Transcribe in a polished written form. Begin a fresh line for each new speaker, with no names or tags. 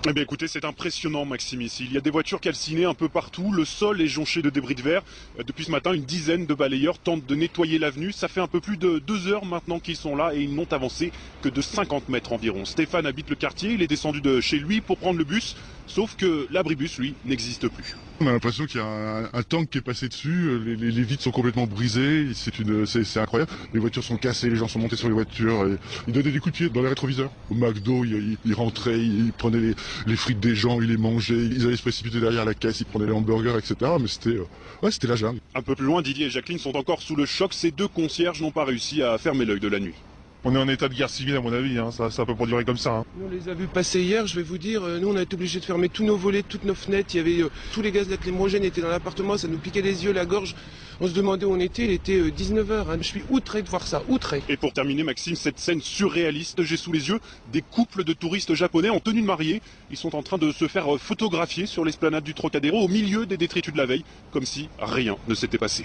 Eh bien écoutez, c'est impressionnant Maxime ici. Il y a des voitures calcinées un peu partout, le sol est jonché de débris de verre. Depuis ce matin, une dizaine de balayeurs tentent de nettoyer l'avenue. Ça fait un peu plus de 2 heures maintenant qu'ils sont là et ils n'ont avancé que de 50 mètres environ. Stéphane habite le quartier, il est descendu de chez lui pour prendre le bus, sauf que l'abribus, lui, n'existe plus.
On a l'impression qu'il y a un tank qui est passé dessus, les vitres sont complètement brisées, c'est incroyable. Les voitures sont cassées, les gens sont montés sur les voitures, et ils donnaient des coups de pied dans les rétroviseurs. Au McDo, ils rentraient, ils prenaient les frites des gens, ils les mangeaient, ils allaient se précipiter derrière la caisse, ils prenaient les hamburgers, etc. Mais c'était la jungle.
Un peu plus loin, Didier et Jacqueline sont encore sous le choc. Ces deux concierges n'ont pas réussi à fermer l'œil de la nuit.
On est en état de guerre civile à mon avis, hein. Ça peut pas durer comme ça. Hein.
On les a vus passer hier, je vais vous dire, nous on a été obligés de fermer tous nos volets, toutes nos fenêtres, il y avait tous les gaz lacrymogènes étaient dans l'appartement, ça nous piquait les yeux, la gorge. On se demandait où on était, il était 19h, hein. Je suis outré de voir ça, outré.
Et pour terminer Maxime, cette scène surréaliste, j'ai sous les yeux des couples de touristes japonais en tenue de mariée. Ils sont en train de se faire photographier sur l'esplanade du Trocadéro au milieu des détritus de la veille, comme si rien ne s'était passé.